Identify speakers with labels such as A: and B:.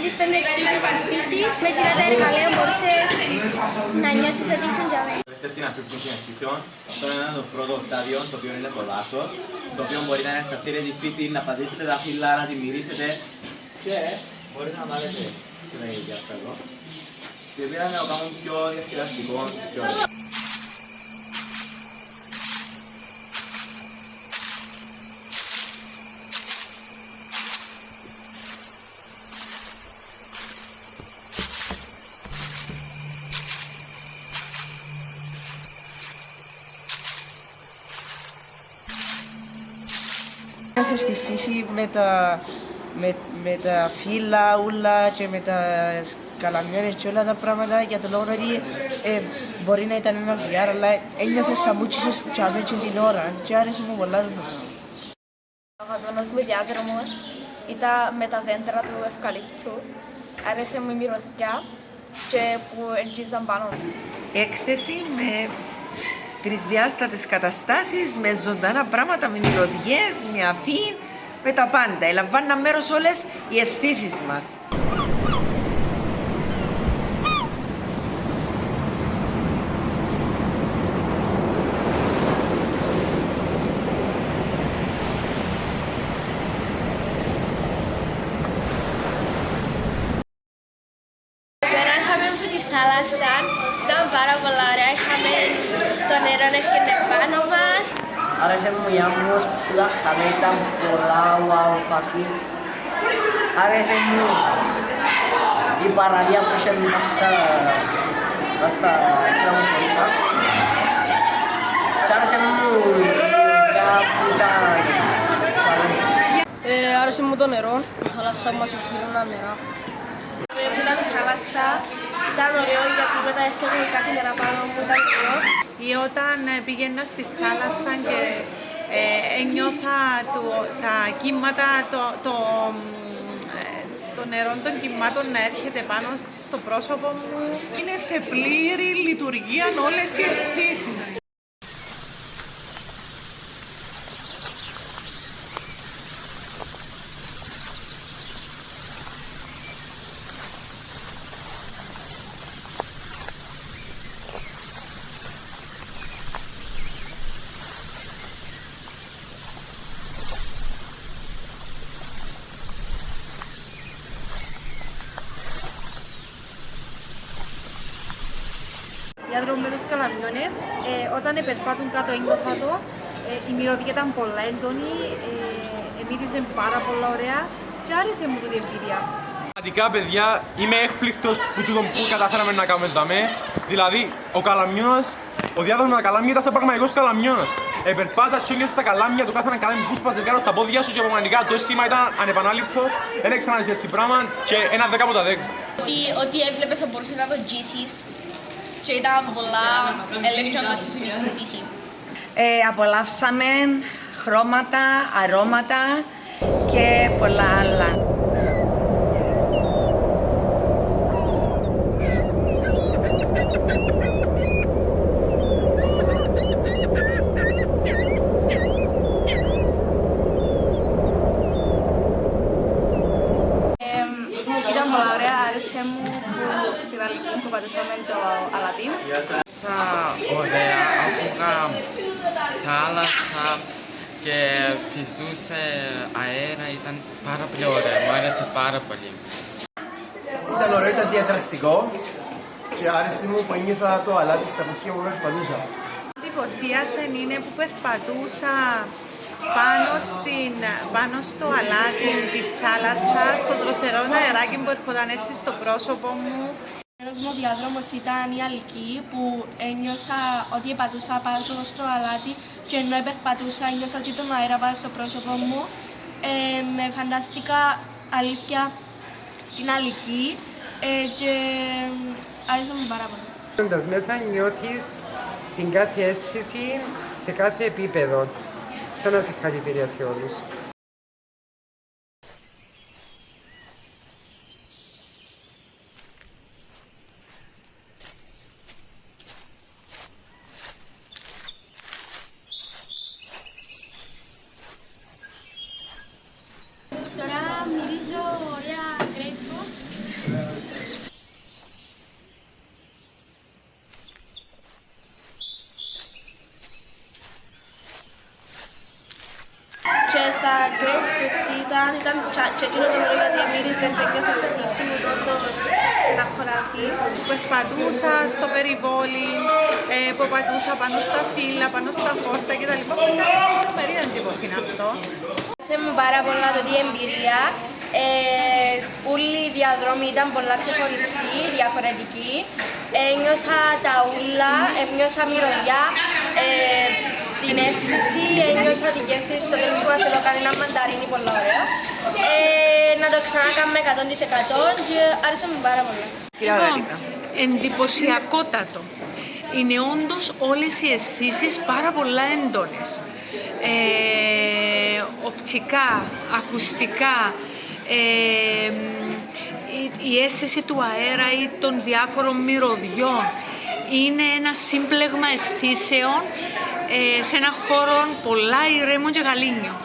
A: τις 5 αισθήσεις της φύσης. Με εκείνα τα εργαλεία μπορούσες να νιώσεις ότι είσαι για μένα.
B: Είστε στην αρχή των αισθήσεων. Αυτό είναι το πρώτο στάδιο, το οποίο είναι το δάσος. Το οποίο μπορείτε να αισθανθείτε τη φύση, να πατήσετε τα φύλλα, να τη μυρίσετε. Και μπορείτε να βάλετε και τα ίδια αυτά εδώ. Και πήραμε να το κάνουμε πιο διασκεδαστικό, πιο ωραίο.
C: Νιώθω στη φύση με τα φύλλα, ούλα και με τα καλαμιώνες και όλα τα πράγματα για το λόγο ότι μπορεί να ήταν ένα VR, αλλά ένιωθες σαν μούτσισες και αμέσως την ώρα και άρεσε μου πολλά το πράγμα.
D: Ο αγαπημένος μου διάδρομος ήταν με τα δέντρα του ευκαλύπτου. Άρεσε μου η μυρωδιά και που εντζίζαν πάνω.
E: Έκθεση με τρισδιάστατες καταστάσεις, με ζωντανά πράγματα, με μυρωδιές, με αφή, με τα πάντα. Ελαμβάναν μέρος όλες οι αισθήσεις μας.
A: Περάσαμε από τη θάλασσα, ήταν πάρα πολλά ωραία, είχαμε το νερό να έρχεται πάνω μας.
F: Άρεσε μου η άμμος που τα είχαμε, ήταν πολλά wow φάση. Άρεσε μου η παραλία που είχε μέσα στα έξερα μου χωρίσα. Και άρεσε μου για που ήταν τσαλή.
D: Άρεσε μου το νερό, η θάλασσα μας εσύρωνα νερά. Ήταν η θάλασσα, ήταν ωραίο γιατί μετά έρχεται κάτι νερά πάνω μου, ήταν ωραίο.
G: Ή όταν πήγαινα στη θάλασσα και ένιωθα τα κύματα, το νερό των κυμάτων να έρχεται πάνω στο πρόσωπο μου.
H: Είναι σε πλήρη λειτουργία όλες οι αισθήσεις.
G: Διάδρομο με τους καλαμιώνες, όταν περπάτουν κάτω ένιωθα το, η μυρωδιά ήταν πολλά έντονη, μύριζε πάρα πολλά ωραία και άρεσε μου την εμπειρία.
I: Πραγματικά, παιδιά, είμαι έκπληκτος που καταφέραμε να κάνουμε δαμέ. Δηλαδή, ο καλαμιώνας, ο διάδρομος με τα καλάμια ήταν σαν πραγματικός καλαμιώνας. Περπάτας και ένιωθες τα καλάμια, το κάθε ένα καλάμι που σπάσε κάτω στα πόδια σου και πραγματικά το αίσθημα ήταν ανεπανάληπτο. Δεν ξαναδείς έτσι πράγμα και ένα 10 από τα 10.
D: Ό,τι έβλεπες θα μπορούσες να το ζήσεις και ήταν πολλά ελεύθερο στη φύση.
E: Απολαύσαμε χρώματα, αρώματα και πολλά άλλα.
D: Ήταν πολλά ωραία, άρεσε μου που στην αλήθεια που πατήσαμε το αλατί.
J: Ωραία, άκουγα θάλασσα και φυσούσε αέρα, ήταν πάρα πολύ ωραία, μου άρεσε πάρα πολύ.
K: Ήταν ωραίο, ήταν διαδραστικό και άρεσε μου που ένιωθα το αλάτι στα πόδια μου που περπατούσα.
G: Εντυπωσίασε είναι που περπατούσα πάνω στο αλάτι της θάλασσας, στο δροσερό αεράκι που έρχονταν έτσι στο πρόσωπο μου.
A: Ο μου διάδρομος ήταν η αλική που ένιωσα ότι πατούσα πάνω στο αλάτι και ενώ περπατούσα ένιωσα και τον αέρα πάνω στο πρόσωπο μου. Με φανταστικά αλήθεια την αλική και άρεσε μου πάρα πολύ.
L: Όντας μέσα νιώθεις την κάθε αίσθηση σε κάθε επίπεδο. Σαν να συγχαρητήρια σε όλους.
A: Τώρα μυρίζω ωραία grapefruit
D: στα grapefruit τι ήταν και εκείνο το ωραίο γιατί μύριζε και νιώθες ατίσιμο όντως στεναχωράθη.
H: Περπατούσα στο περιβόλι, που πατούσα πάνω στα φύλλα, πάνω στα φόρτα κτλ. Μου έκανε έτσι τρομερή εντύπωση αυτό.
A: Άρεσε μου πάρα πολλά η εμπειρία. Όλοι οι διαδρόμοι ήταν πολλά ξεχωριστοί, διαφορετικοί. Ένιωσα τα ούλα, ένιωσα μυρωδιά, την αίσθηση, ένιωσα την γεύση στο τέλος που μας εδώ κάνει ένα μανταρίνι πολλά ωραίο. Να το ξανακάμε 100% και άρεσε μου πάρα πολύ.
M: Εντυπωσιακότατο. Είναι όντως όλες οι αισθήσεις πάρα πολλά έντονες. Οπτικά, ακουστικά, η αίσθηση του αέρα ή των διάφορων μυρωδιών. Είναι ένα σύμπλεγμα αισθήσεων σε έναν χώρο πολλά ηρέμων και γαλήνιο.